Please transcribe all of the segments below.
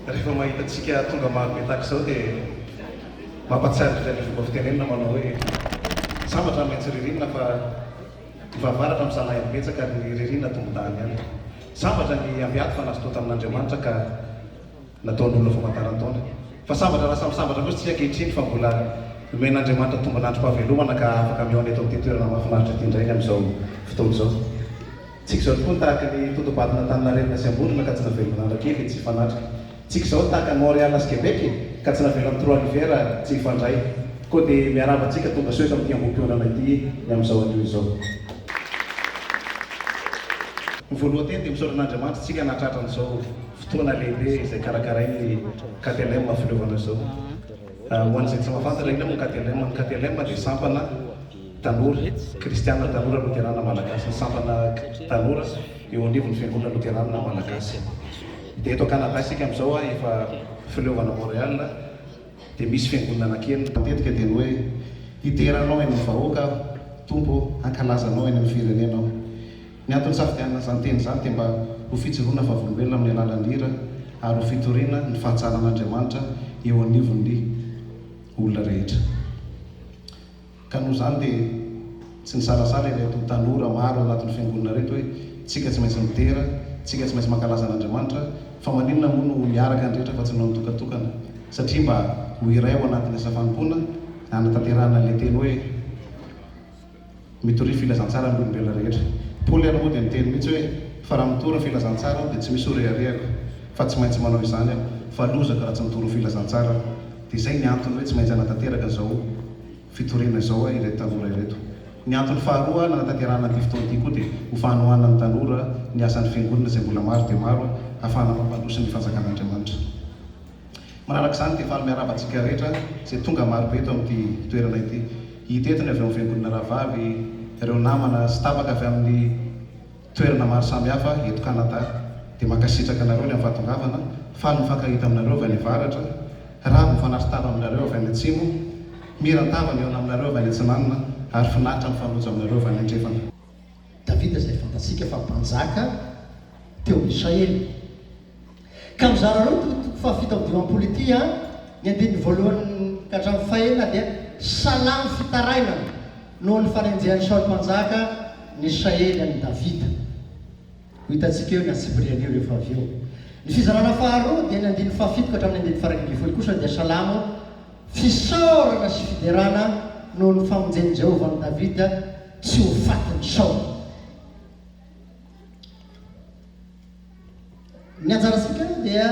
rehefa mahitatsika tonga marobe tahaka izao dia mampatsiaritra ilay fomba fitenenina manao hoe sambatra maintsy ririnina fa ivavaratra amin'ny zanahy betsaka ny ririnina tombon-dahany ihany. Sambatra ny ambiaty fa nazotoa tamin'Andriamanitra ka nataon'olona famantaran-taona. Fa sambatra raha samy sambatra kosa tsy ankehitriny fa mbola omen'Andriamanitra tombon'androm-pahavelomana ka afaka mihaona eto amin'ity toerana mahafinaritra ity indray amin'izao fotoana izao. Tsika izao tokoa tahaka ny tontobadina Antaninarenina sy Ambondrona ka tsy navelona kely tsy hifanatrika. Tsika izao tahaka ny Montréal sy Québec ka tsy navelona Trois-Rivières tsy hifandray. Koa dia miaravantsika tonga soa eto amin'ity ambom-pionana ity ny amin'izao anio izao. Ny voalohany teny dia misaoran'Andriamanitra tsika nahatratra an'izao fotoana lehibe izay karakarainy KTLM filovana izao. Ho an'izay tsy mahafantatra ina moa KTLM. Ny KTLM dia sampana tanora kristianina tanora loterana malagasy. Ny sampana tanora eo anivon'ny fiangonana loterana malagasy. Dia eto Canada isika amin'izao efa filovana Montréal dia misy fiangonana anankienina matetika dia ny hoe iteranao eny amin'ny vahoaka tompo ankalazanao eny amin'ny firenenao. Ny antony safidianana izany teny izany dia mba ho fijoroana vavolombelona amin'ny alalan'ny hira ary ho fitoriana ny fahatsaran'Andriamanitra eo anivon'ny olona rehetra. Ka noho izany dia tsy nisalasala ireto tanora maro anatin'ny fiangonana reto hoe tsika tsy maintsy mitera, tsika tsy maintsy mankalaza an'Andriamanitra fa maninona moa no miaraka ny rehetra fa tsy nanao mitokatokana satria mba ho iray ao anatin'ny asa fanompoana hanatanterahana ilay teny hoe mitory filazantsara ny olombelona rehetra. Paoly ary moa dia niteny mihitsy hoe fa raha mitory ny filazantsara dia tsy misy horeharehako fa tsy maintsy manao izany aho fa lozaka raha tsy mitory ny filazantsara. Dia izay ny antony hoe tsy maintsy hanatanteraka izao fitoriana izao ireto tanora ireto. Ny antony faharoa nanatanterahana ity fotoana ity koa dia ho fanohanana ny tanora ny asan'ny fiangonana izay mbola maro dia maro ahafahana mampandroso ny fanjakan'Andriamanitra. Manaraka izany dia faly miaravantsika rehetra izay tonga maro be eto amin'ity toerana ity. Hita eto ny avy amin'ny fiangonana Rahavavy, ireo namana sy tapaka avy amin'ny toerana maro samihafa eto Canada dia mankasitraka anareo ny amin'ny vatongavana. Faly mifankahita aminareo avy any avaratra, raha mifanatitava aminareo avy any atsimo, mirantava ny eo aminareo avy any atsinanana ary finaritra mifanoja aminareo avy any andrefana. Davida izay fantatsika fa mpanjaka teo Israely. Ka mizarareo fafito amin'ny dimampolo ity ny andininy voalohany ka hatramin'ny fahaenina dia salamy fitaraina noho ny farenjehan'ny Saoly mpanjaka ny Israely any Davida. Ho hitantsika eo ny antsibrian'io rehefa avy eo. Ny fizarana faharoa dia ny andininy fahafito ka hatramin'ny andininy faharak'ambin'ny folo kosa dia salamo fisaorana sy fiderana noho ny famonjen'i Jehovah ny Davida tsy ho fatin'ny Saoly. Ny anjaratsika dia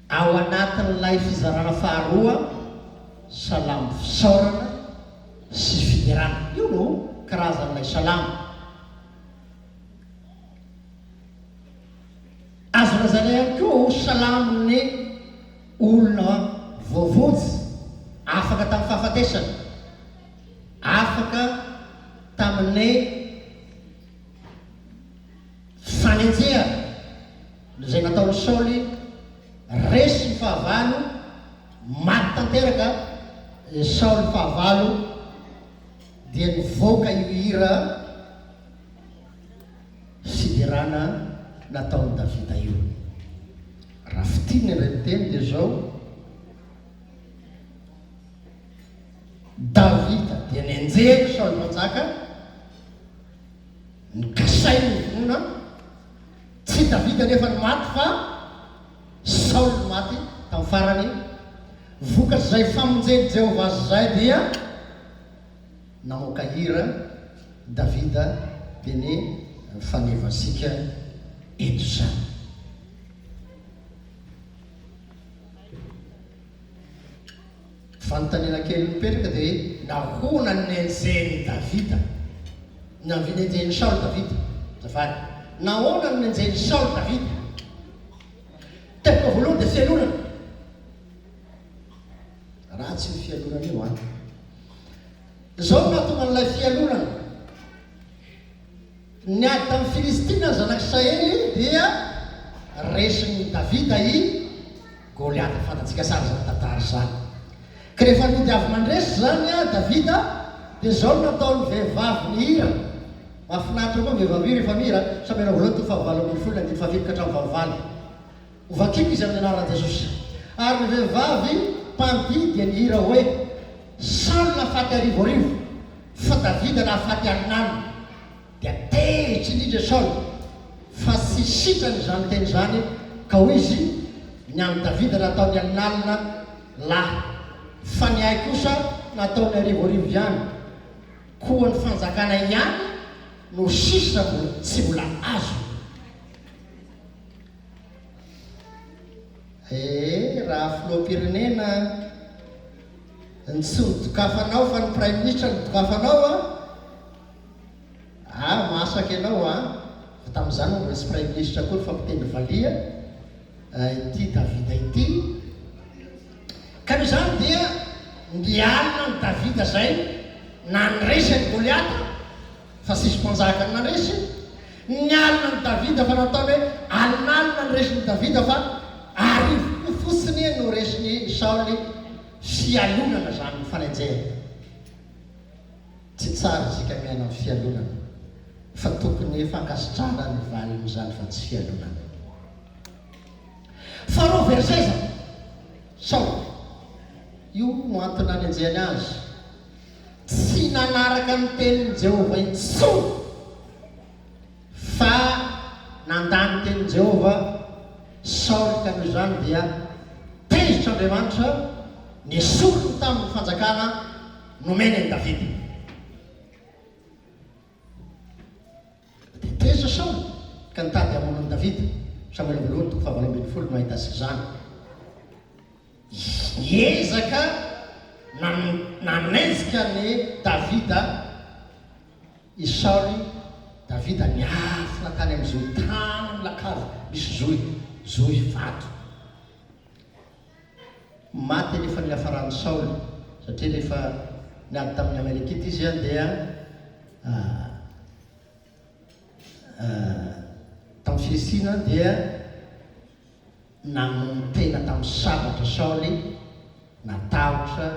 ao anatin'ilay fizarana faharoa salamo fisaorana sy fiderana. Io no karazan'ilay salamo. Azo lazana ihany koa salamon'ny olona voavotsy afaka tamin'ny fahafatesana, afaka tamin'ny fanenjehana izay nataon'ny Saoly resy ny fahavalo maty tanteraka. Saoly fahavalo dia nivoaka io hira fiderana nataon'ny Davida io. Raha fitininy ireny teny dia zao Davida dia nenjehany Saoly mpanjaka, nikasainy ny vonona, tsy Davida nefa ny maty fa Saoly ny maty tamin'ny farany. Vokatry izay famonjeny Jehovah zay dia namoaka hira Davida dia ny fanevansika eto zany. Fanontaniana kely mipetraka dia nahoana ny nenjeny Davida na nenjeny Saoly Davida. Zafady, nahoana ny nenjeny Saoly Davida? Tepaka voalohany dia fialonana. Ratsy ny fialonana io zao nahatonga an'ilay fialonana. Niady tamin'ny Filistina zanak'Israely dia resin'ny Davida i Goliath. Fantatsika sara zany tantara zany. Ka rehefa nidy avy mandresy zany Davida dia zao nataon'ny vehivavy ny hira. Mahafinaritra koa ny vehivavy rehefa mihira. Samena voalohany to fahavalo ambin'ny folo andininy fahafito ka hatramin'ny fahavalo. ovakiko izy amin'ny anaran'i Jesosy. Ary ny vehivavy mpandidy ny hira hoe Saoly nafaty arivorivo fa Davida nafaty alinalina. Dia tehitry indrindra Saoly fa tsy sitrany izany teny izany ka hoy izy ny any Davida nataony alinalina lahy fa ny ay kosa nataony arivorivo ihany. Koa ny fanjakana ihany no sisa tsy mbola azo. Raha filoham-pirenena tsy nidokafanao fa ny prime ministre nidokafanao masaka ianao fa tamin'izany no resy prime ministre koa fampiteny valia ity Davida ity. Ka noho izany dia nialina ny Davida zay na nyresy ny Goliata fa sisy mpanjaka ny naresy. Nialina ny Davida fa nataony hoe alinalina ny resy ny Davida fa arivo fotsiny no resiny Saoly fialonana zany ny fanenjehana. Tsy tsara isika miaina amin'ny fialonana fa tokony fankasitrana ny valiny zany fa tsy fialonana. Faharoa verset zany Saoly io no antony nanenjehany azy tsy nanaraka ny tenin'i Jehova intsony fa nandany tenin'i Jehova Saoly. Ka noho izany dia tezitra Andriamanitra nesorony tamin'ny fanjakana nomeny any Davida. Dia tezitra Saoly ka nitady hamono any Davida. Samuel voalohany toko fahavalo ambin'ny folo no ahita azy izany. Hiezaka nanezika ny Davida i Saoly. Davida niafina tany amin'izay tany lakava misy zohy vato. Maty nefa niafarany Saoly satria rehefa niady tamin'ny Amalekita izy dia tamin'ny Filistina dia namontena tamin'ny sabatra Saoly natahotra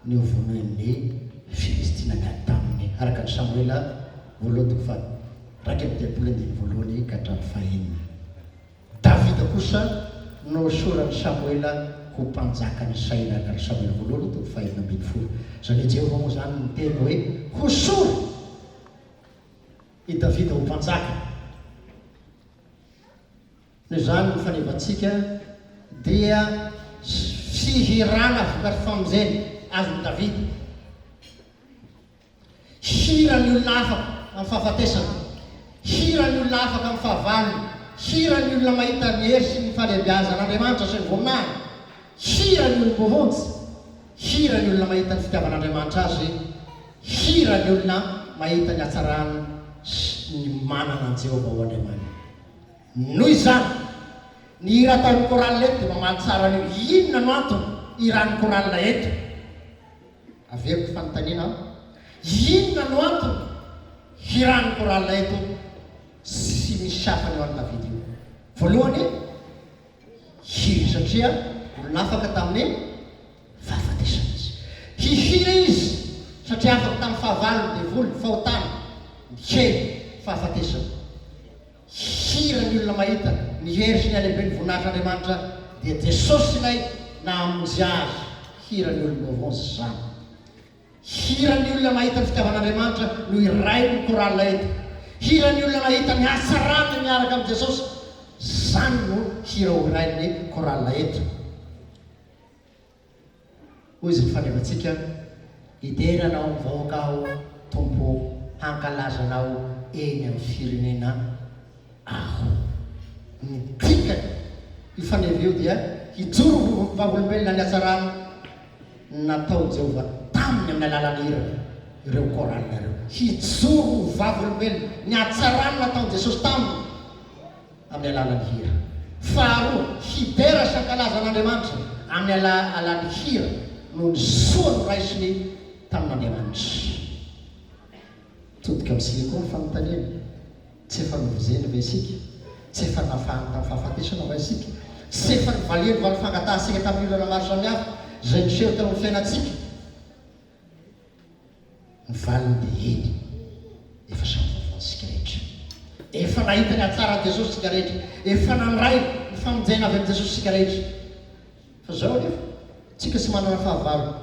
ny ovon'ny Filistina niady taminy araka ny Samuela voalohany toko fa raika amin'ny telopolo andiny voalohany ka hatramin'ny fahaenina. Davida kosa no sorany Samuela ho mpanjakany Israely araka ny Samuela voalohany toko fahaenina ambin'ny folo. Zany Jehova moa zany miteny hoe hosory i Davida ho mpanjaka. Noho izany ny fanevantsika dia fihirana vokatry famonjeny azon'i Davida. Hira ny olona afaka amin'ny fahafatesana, hira ny olona afaka amin'ny fahavalony, hira ny olona mahita ny hery sy ny falebiazan'Andriamanitra sy ny voninahiny, hira ny olona mohontsy, hira ny olona mahita ny fitiavan'Andriamanitra azy, hira ny olona mahita ny hatsarany sy ny manana ny Jehova ho Andriamanitra. Noho izany ny hira ataon'ny koralina eto dia mamaly tsara an'io. Inona no antony hiran'ny koralina eto? Averiko fanontaniana. Inona no antony hiran'ny koralina eto sy misy hafany eo an'ny Davida io? Voalohany hira satria olona afaka tamin'ny fahafatesana izy. Hihira izy satria afaka tamin'ny fahavalony, devoly, fahotana, kely, fahafatesana. Hira ny olona mahita ny hery sy ny alehiben'ny voninahitran'Andriamanitra dia Jesosy ilay namonjy azy. Hira ny olona mohontsy zany. Hira ny olona mahita ny fitiavan'Andriamanitra no iray ny koralina eto. Hira ny olona mahita ny hatsarany miaraka amin'ny Jesosy, zany no hira ho iray ny koralina eto. Hoy izy ny fanevantsika, hideranao mivahoaka aho tompo hankalazanao eny amin'ny firenena aho. Ny dikany io faneva io dia hijoro vavolombelona ny hatsarany natao Jehova taminy amin'ny alalan'ny hira ireo koralina ireo. Hijoro vavolombelona ny hatsarany natao Jesosy taminy amin'ny alalan'ny hira. Faharoa, hidera sy hankalazan'Andriamanitra amin'ny alalan'ny hira no ny soa no raisiny tamin'Andriamanitra. Todika amin'isika koa ny fanontaniana. Tsy efa novozeny va isika? Tsy efa nafahana tamin'ny fahafatesana va isika? Tsy efa nivaleny va ny fangatahsika tamin'ny olona maro samihafa zay niseho tao amin'ny fiainantsika? Ny valiny dia eny efa samy vaovantsika rehetra. Efa nahita ny hatsara Jesosy sika rehetra. Efa nandray ny famonjena avy amin'i jesosy sika rehetra fa zao nefa tsika sy manana fahavalo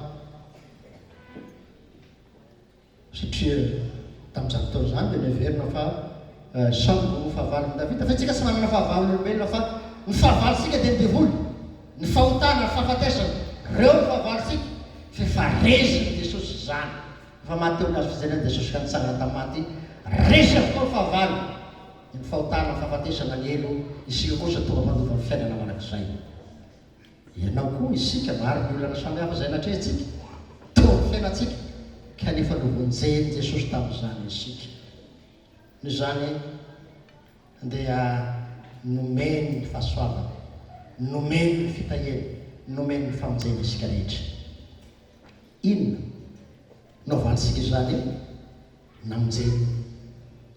satria tamin'izany fotoana zany dia neverina fa Saul no fahavalo ny Davida fa tsika sy manana fahavalo olombelona fa ny fahavalosika dia ny devoly ny fahotana ny fahafatesana reo ny fahavalosika fa efa reziny Jesosy zany fa maty teo nazy fizainany Jesosy ka nitsangana tamin'ny maty resy avokoa ny fahavalo ny fahotana ny fahafatesana ny elo isika kosa tonga mandova ny fiainana manak'izay ianao koa isika maro ny olana samihafa zay natrehantsika teo ny fiainantsika kanefa novonjeny Jesosy tamin'izany isika noho zany dia nomeny ny fahasoavana nomeny ny fitahena nomeny ny famonjena isika rehetra inona naovantsika izany namonjeny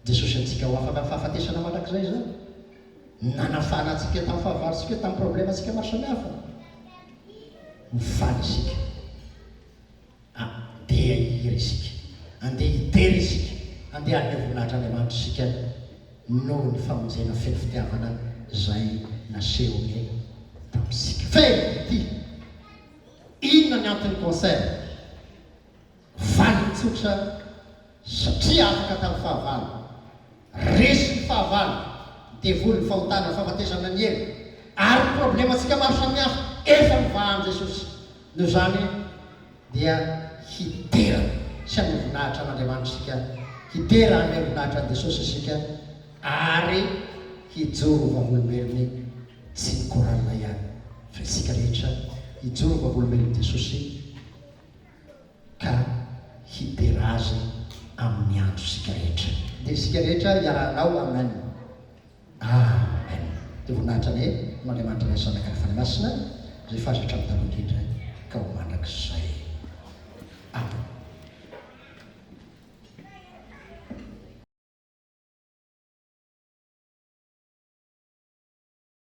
Jesosy antsika ho afaka fahafatesana mandrakizay zany nanafana antsika tamin'ny fahavalosika tamin'ny problème antsika maro samihafa mifaly isika andeha hihiry isika andeha hitery isika andeha handeha voninahitra Andriamanitra isika noho ny famonjena feno fitiavana zay nasehony tamintsika fe ity inona ny antony concert valy tsotra satria afaka tamin'ny fahavalo resy ny fahavalo devoly ny fahotana ny fahafatesana ny elo ary problème atsika maro samihafa efa mivahan Jesosy noho zany dia hitera sy amin'ny voninahitra an'Andriamanitra isika hitera amin'ny voninahitra an' Jesosy isika ary hijoro vavolombelony tsy ny koralina ihany fa isika rehetra hijoro vavolombelony Jesosy ka hitera azy amin'ny andro isika rehetra dia isika rehetra iarahanao amen amen dia voninahitra ny n'Andriamanitra ny sanaka ny fanamasina zay fazatra amin'ny taloha indrindra ka ho mandrak'izao